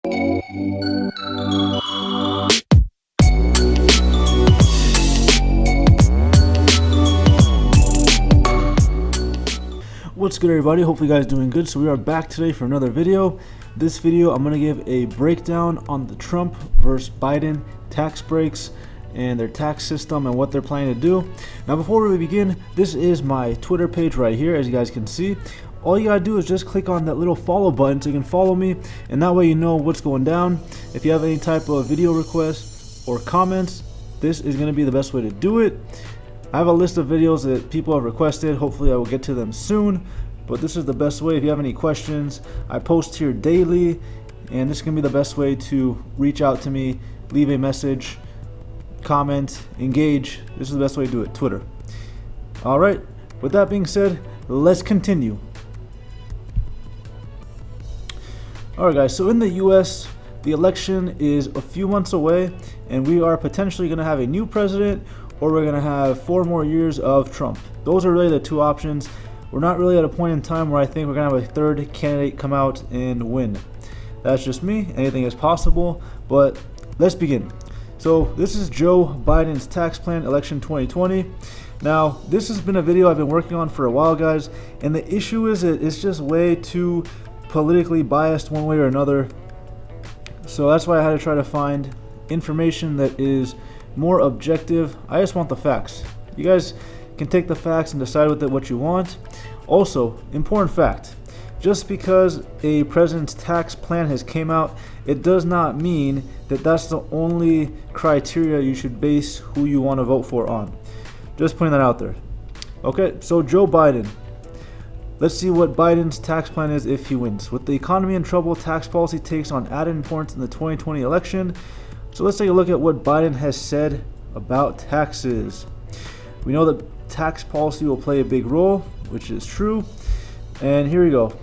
What's good, everybody? Hopefully you guys are doing good. So we are back today for another video. This video I'm going to give a breakdown on the Trump versus Biden tax breaks and their tax system and what they're planning to do. Now before we begin, this is my Twitter page right here, as you guys can see. All you gotta do is just click on that little follow button so you can follow me, and that way you know what's going down. If you have any type of video requests or comments, this is going to be the best way to do it. I have a list of videos that people have requested. Hopefully I will get to them soon, but this is the best way. If you have any questions, I post here daily, and this can be the best way to reach out to me, leave a message, comment, engage. This is the best way to do it, Twitter. Alright, with that being said, let's continue. Alright guys, so in the US, the election is a few months away, and we are potentially going to have a new president, or we're going to have 4 more years of Trump. Those are really the two options. We're not really at a point in time where I think we're going to have a third candidate come out and win. That's just me. Anything is possible, but let's begin. So this is Joe Biden's tax plan, election 2020. Now, this has been a video I've been working on for a while, guys, and the issue is that it's just way too politically biased one way or another. So that's why I had to try to find information that is more objective. I just want the facts. You guys can take the facts and decide with it what you want. Also, important fact, just because a president's tax plan has came out, it does not mean that that's the only criteria you should base who you want to vote for on. Just putting that out there. Okay, so Joe Biden. Let's see what Biden's tax plan is if he wins. With the economy in trouble, tax policy takes on added importance in the 2020 election. So let's take a look at what Biden has said about taxes. We know that tax policy will play a big role, which is true. And here we go.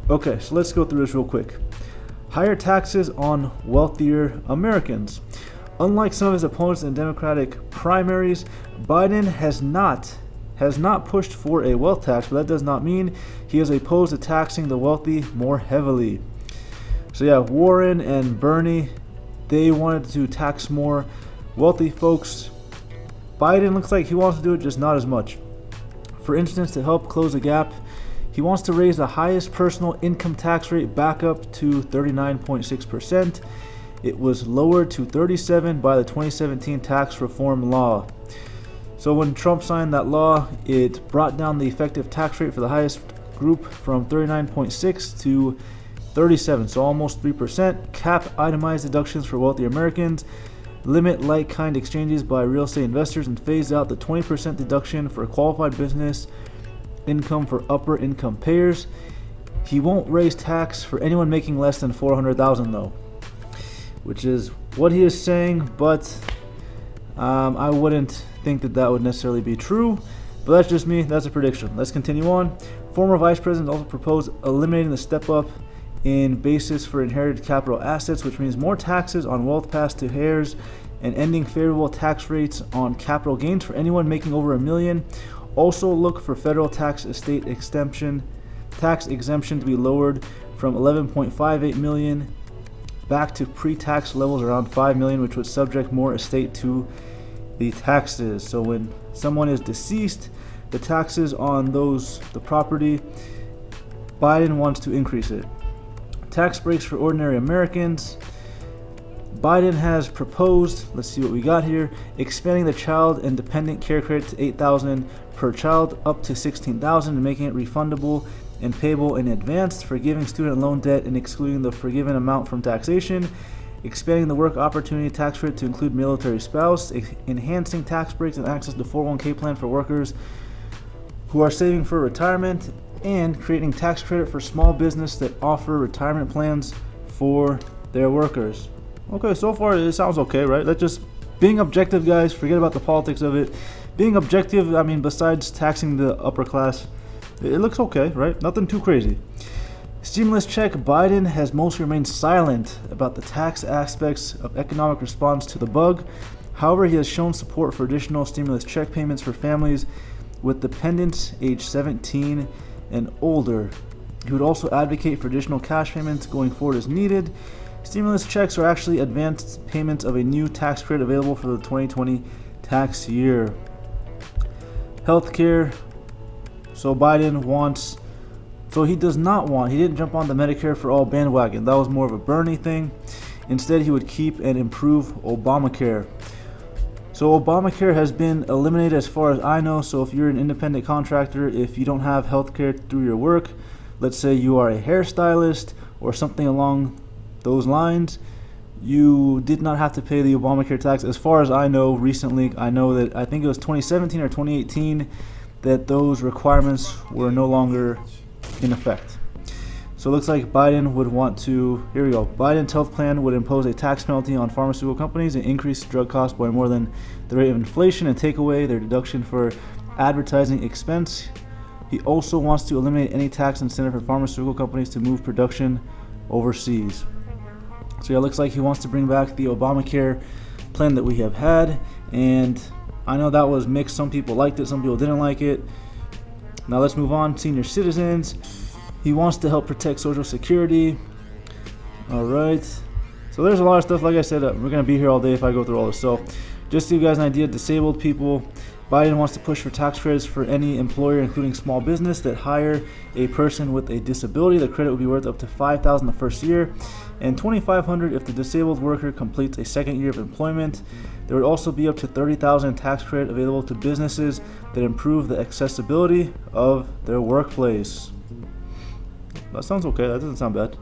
Okay, so let's go through this real quick. Higher taxes on wealthier Americans. Unlike some of his opponents in Democratic primaries, Biden has not pushed for a wealth tax, but that does not mean he is opposed to taxing the wealthy more heavily. So yeah, Warren and Bernie, they wanted to tax more wealthy folks. Biden looks like he wants to do it, just not as much. For instance, to help close the gap, he wants to raise the highest personal income tax rate back up to 39.6%. It was lowered to 37% by the 2017 tax reform law. So when Trump signed that law, it brought down the effective tax rate for the highest group from 39.6 to 37, so almost 3%. Cap itemized deductions for wealthy Americans. Limit like-kind exchanges by real estate investors, and phase out the 20% deduction for qualified business income for upper income payers. He won't raise tax for anyone making less than $400,000 though, which is what he is saying, but I wouldn't think that that would necessarily be true, but that's just me. That's a prediction. Let's continue on. Former Vice President also proposed eliminating the step-up in basis for inherited capital assets, which means more taxes on wealth passed to heirs, and ending favorable tax rates on capital gains for anyone making over $1 million. Also look for federal tax estate exemption to be lowered from $11.58 million back to pre-tax levels around $5 million, which would subject more estate to the taxes. So when someone is deceased, the taxes on the property, Biden wants to increase it. Tax breaks for ordinary Americans. Biden has proposed, let's see what we got here, expanding the child and dependent care credit to $8,000 per child up to $16,000 and making it refundable and payable in advance, forgiving student loan debt and excluding the forgiven amount from taxation, expanding the work opportunity tax credit to include military spouse, enhancing tax breaks and access to 401k plan for workers who are saving for retirement, and creating tax credit for small business that offer retirement plans for their workers. Okay, so far it sounds okay, right? Let's just being objective, guys. Forget about the politics of it. Being objective, I mean, besides taxing the upper class, it looks okay, right? Nothing too crazy. Stimulus check. Biden has mostly remained silent about the tax aspects of economic response to the bug. However, he has shown support for additional stimulus check payments for families with dependents age 17 and older. He would also advocate for additional cash payments going forward as needed. Stimulus checks are actually advanced payments of a new tax credit available for the 2020 tax year. Healthcare. So Biden wants, so he does not want, he didn't jump on the Medicare for all bandwagon. That was more of a Bernie thing. Instead, he would keep and improve Obamacare. So Obamacare has been eliminated as far as I know. So if you're an independent contractor, if you don't have healthcare through your work, let's say you are a hairstylist or something along those lines, you did not have to pay the Obamacare tax. As far as I know, recently, I know that I think it was 2017 or 2018 that those requirements were no longer in effect. So it looks like Biden would want to, here we go, Biden's health plan would impose a tax penalty on pharmaceutical companies and increase drug costs by more than the rate of inflation and take away their deduction for advertising expense. He also wants to eliminate any tax incentive for pharmaceutical companies to move production overseas. So yeah, it looks like he wants to bring back the Obamacare plan that we have had, and I know that was mixed. Some people liked it, some people didn't like it. Now let's move on. Senior citizens. He wants to help protect Social Security. All right. So there's a lot of stuff. Like I said, we're going to be here all day if I go through all this. So just to give you guys an idea, disabled people. Biden wants to push for tax credits for any employer, including small business, that hire a person with a disability. The credit would be worth up to $5,000 the first year and $2,500 if the disabled worker completes a second year of employment. There would also be up to $30,000 tax credit available to businesses that improve the accessibility of their workplace. That sounds okay. That doesn't sound bad.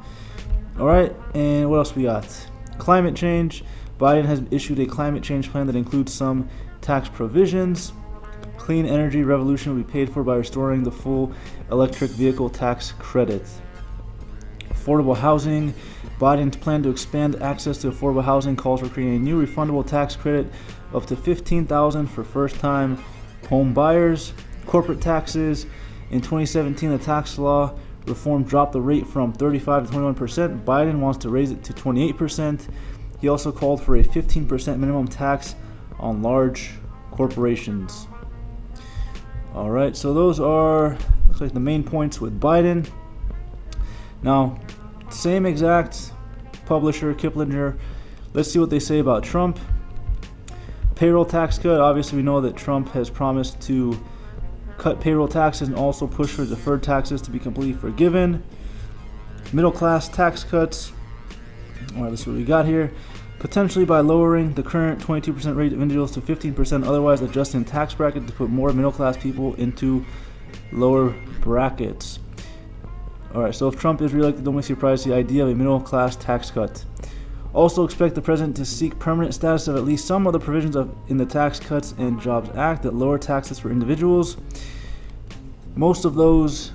All right, and what else we got? Climate change. Biden has issued a climate change plan that includes some tax provisions. Clean energy revolution will be paid for by restoring the full electric vehicle tax credit. Affordable housing. Biden's plan to expand access to affordable housing calls for creating a new refundable tax credit up to $15,000 for first-time home buyers. Corporate taxes. In 2017, the tax law reform dropped the rate from 35 to 21%. Biden wants to raise it to 28%. He also called for a 15% minimum tax on large corporations. All right, so those are, looks like, the main points with Biden. Now, same exact publisher, Kiplinger. Let's see what they say about Trump. Payroll tax cut. Obviously, we know that Trump has promised to cut payroll taxes and also push for deferred taxes to be completely forgiven. Middle class tax cuts. All right, let's see what we got here. Potentially by lowering the current 22% rate of individuals to 15%, otherwise adjusting tax bracket to put more middle class people into lower brackets. All right, so if Trump is reelected, don't be surprised, the idea of a middle class tax cut. Also expect the president to seek permanent status of at least some of the provisions in the Tax Cuts and Jobs Act that lower taxes for individuals. Most of the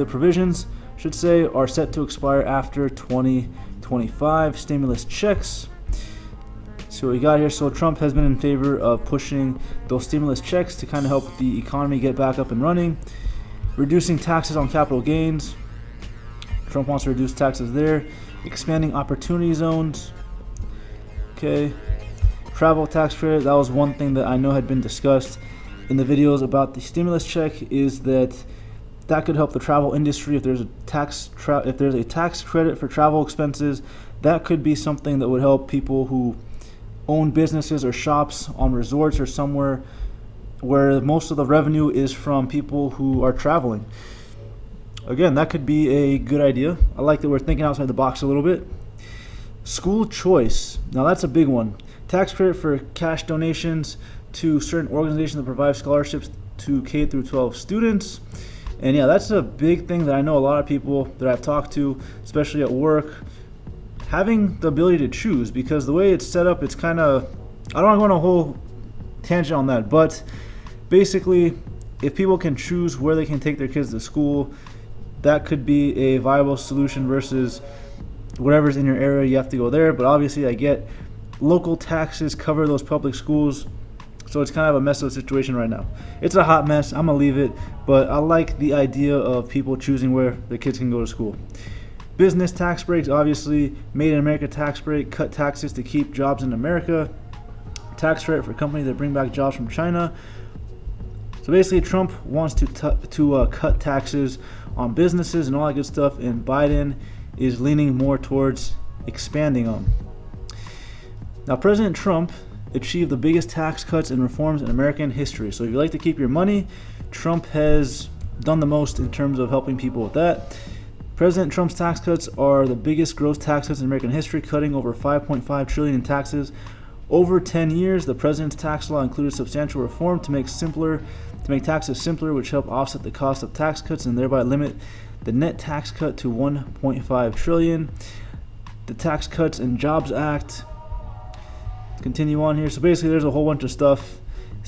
provisions, should say, are set to expire after 2025. Stimulus checks. So what we got here. So Trump has been in favor of pushing those stimulus checks to kind of help the economy get back up and running. Reducing taxes on capital gains. Trump wants to reduce taxes there. Expanding opportunity zones. Okay. Travel tax credit. That was one thing that I know had been discussed in the videos about the stimulus check, is that could help the travel industry. If there's a tax credit for travel expenses, that could be something that would help people who own businesses or shops on resorts or somewhere where most of the revenue is from people who are traveling. Again, that could be a good idea. I like that we're thinking outside the box a little bit. School choice. Now that's a big one. Tax credit for cash donations to certain organizations that provide scholarships to K through 12 students. And yeah, that's a big thing that I know a lot of people that I've talked to, especially at work, having the ability to choose, because the way it's set up, it's kind of, I don't want to go on a whole tangent on that, but basically, if people can choose where they can take their kids to school, that could be a viable solution versus whatever's in your area, you have to go there. But obviously, I get local taxes cover those public schools, so it's kind of a mess of a situation right now. It's a hot mess. I'm going to leave it, but I like the idea of people choosing where their kids can go to school. Business tax breaks, obviously, Made in America tax break, cut taxes to keep jobs in America. Tax credit for companies that bring back jobs from China. So basically, Trump wants to cut taxes on businesses and all that good stuff, and Biden is leaning more towards expanding on. Now, President Trump achieved the biggest tax cuts and reforms in American history. So if you like to keep your money, Trump has done the most in terms of helping people with that. President Trump's tax cuts are the biggest gross tax cuts in American history, cutting over $5.5 trillion in taxes over 10 years. The president's tax law included substantial reform to make taxes simpler, which help offset the cost of tax cuts and thereby limit the net tax cut to $1.5 trillion. The Tax Cuts and Jobs Act. Continue on here. So basically, there's a whole bunch of stuff.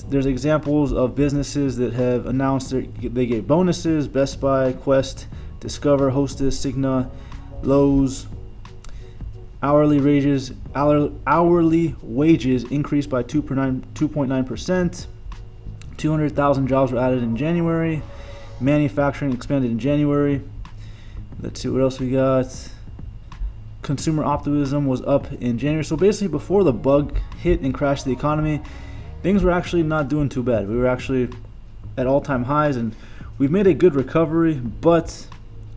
There's examples of businesses that have announced they gave bonuses: Best Buy, Quest, Discover, Hostess, Cigna, Lowe's. Hourly wages increased by 2.9%. 200,000 jobs were added in January. Manufacturing expanded in January. Let's see what else we got. Consumer optimism was up in January. So basically, before the bug hit and crashed the economy, things were actually not doing too bad. We were actually at all-time highs, and we've made a good recovery, but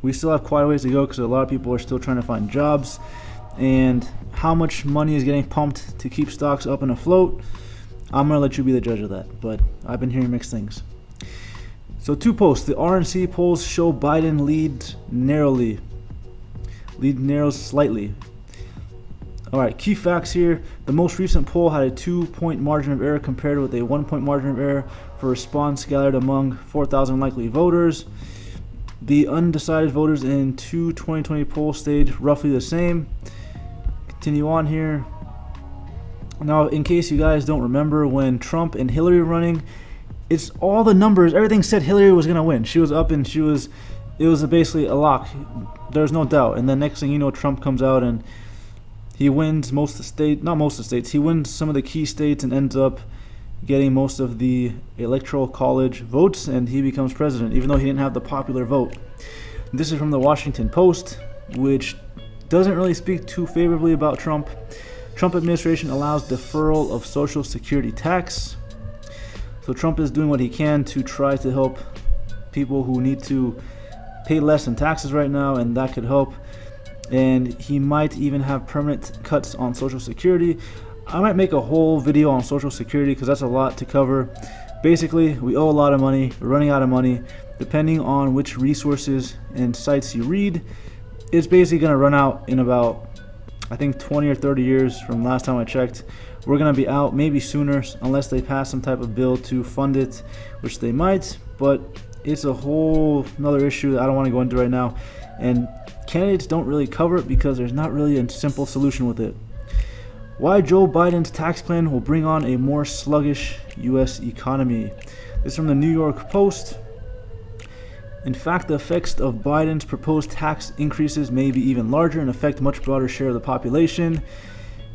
we still have quite a ways to go because a lot of people are still trying to find jobs. And how much money is getting pumped to keep stocks up and afloat, I'm going to let you be the judge of that. But I've been hearing mixed things. So 2 posts. The RNC polls show Biden leads narrows slightly. Alright, key facts here. The most recent poll had a 2-point margin of error compared with a 1-point margin of error for response gathered among 4,000 likely voters. The undecided voters in 2 2020 polls stayed roughly the same. Continue on here. Now, in case you guys don't remember, when Trump and Hillary were running, it's all the numbers. Everything said Hillary was going to win. She was up and it was basically a lock. There's no doubt. And then next thing you know, Trump comes out and he wins most of the states. Not most of the states. He wins some of the key states and ends up getting most of the electoral college votes, and he becomes president, even though he didn't have the popular vote. This is from the Washington Post, which doesn't really speak too favorably about Trump. Trump administration allows deferral of Social Security tax. So Trump is doing what he can to try to help people who need to pay less in taxes right now, and that could help. And he might even have permanent cuts on Social Security. I might make a whole video on Social Security because that's a lot to cover. Basically, we owe a lot of money. We're running out of money. Depending on which resources and sites you read, it's basically going to run out in about, I think, 20 or 30 years from last time I checked. We're going to be out maybe sooner unless they pass some type of bill to fund it, which they might. But it's a whole another issue that I don't want to go into right now. And candidates don't really cover it because there's not really a simple solution with it. Why Joe Biden's tax plan will bring on a more sluggish U.S. economy. This is from the New York Post. In fact, the effects of Biden's proposed tax increases may be even larger and affect a much broader share of the population.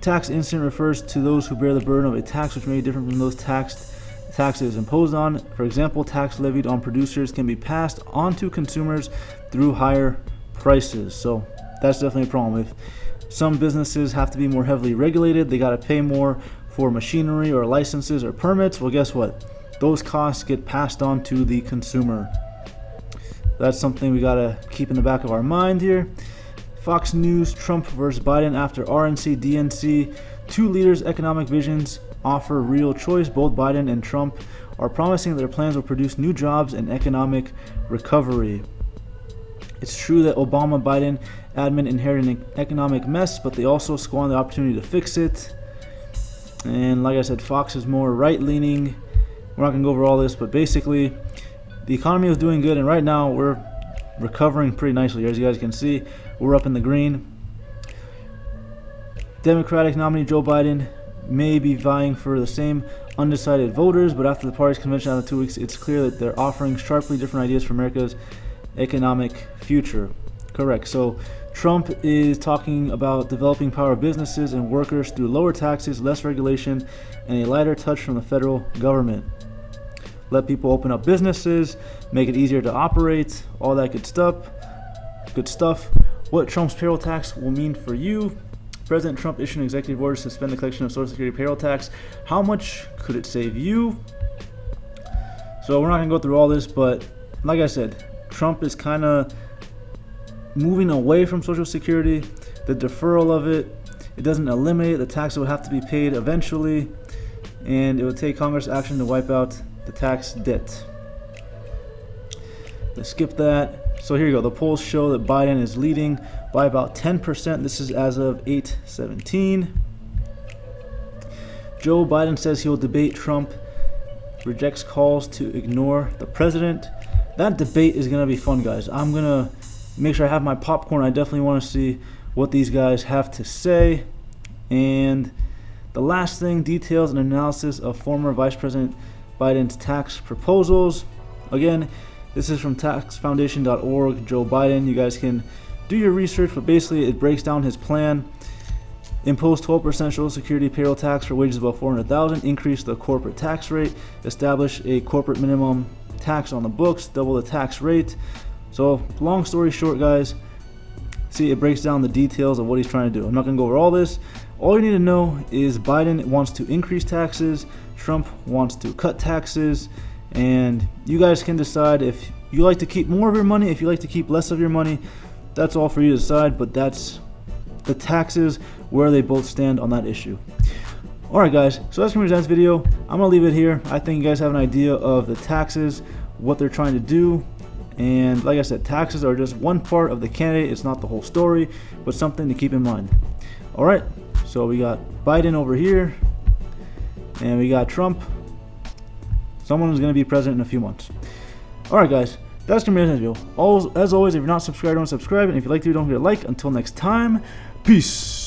Tax incident refers to those who bear the burden of a tax which may be different from those taxes imposed on. For example, tax levied on producers can be passed on to consumers through higher prices. So that's definitely a problem. If some businesses have to be more heavily regulated, they got to pay more for machinery or licenses or permits. Well, guess what? Those costs get passed on to the consumer. That's something we got to keep in the back of our mind here. Fox News, Trump versus Biden after RNC, DNC. 2 leaders' economic visions offer real choice. Both Biden and Trump are promising that their plans will produce new jobs and economic recovery. It's true that Obama-Biden admin inherited an economic mess, but they also squandered the opportunity to fix it. And like I said, Fox is more right-leaning. We're not going to go over all this, but basically, the economy was doing good, and right now we're recovering pretty nicely. As you guys can see, we're up in the green. Democratic nominee Joe Biden may be vying for the same undecided voters, but after the party's convention after 2 weeks, it's clear that they're offering sharply different ideas for America's economic future. Correct. So Trump is talking about developing power businesses and workers through lower taxes, less regulation, and a lighter touch from the federal government. Let people open up businesses, make it easier to operate, all that good stuff. What Trump's payroll tax will mean for you. President Trump issued an executive order to suspend the collection of Social Security payroll tax. How much could it save you? So we're not going to go through all this, but like I said, Trump is kind of moving away from Social Security, the deferral of it. It doesn't eliminate the tax that would have to be paid eventually, and it would take Congress action to wipe out the tax debt. Let's skip that. So here you go. The polls show that Biden is leading by about 10%. This is as of 8/17. Joe Biden says he will debate Trump, rejects calls to ignore the president. That debate is going to be fun, guys. I'm going to make sure I have my popcorn. I definitely want to see what these guys have to say. And the last thing, details and analysis of former Vice President Biden's tax proposals. Again, this is from taxfoundation.org. Joe Biden, you guys can do your research, but basically it breaks down his plan. Impose 12% Social Security payroll tax for wages above $400,000, increase the corporate tax rate, establish a corporate minimum tax on the books, double the tax rate. So long story short, guys, see, it breaks down the details of what he's trying to do. I'm not going to go over all this. All you need to know is Biden wants to increase taxes, Trump wants to cut taxes, and you guys can decide if you like to keep more of your money, if you like to keep less of your money. That's all for you to decide, but that's the taxes, where they both stand on that issue. Alright guys, so that's going to be tonight's video. I'm going to leave it here. I think you guys have an idea of the taxes, what they're trying to do. And like I said, taxes are just one part of the candidate. It's not the whole story, but something to keep in mind. Alright, so we got Biden over here, and we got Trump. Someone who's going to be president in a few months. Alright guys, that's going to be tonight's video. As always, if you're not subscribed, don't subscribe. And if you like the video, don't forget to like. Until next time, peace.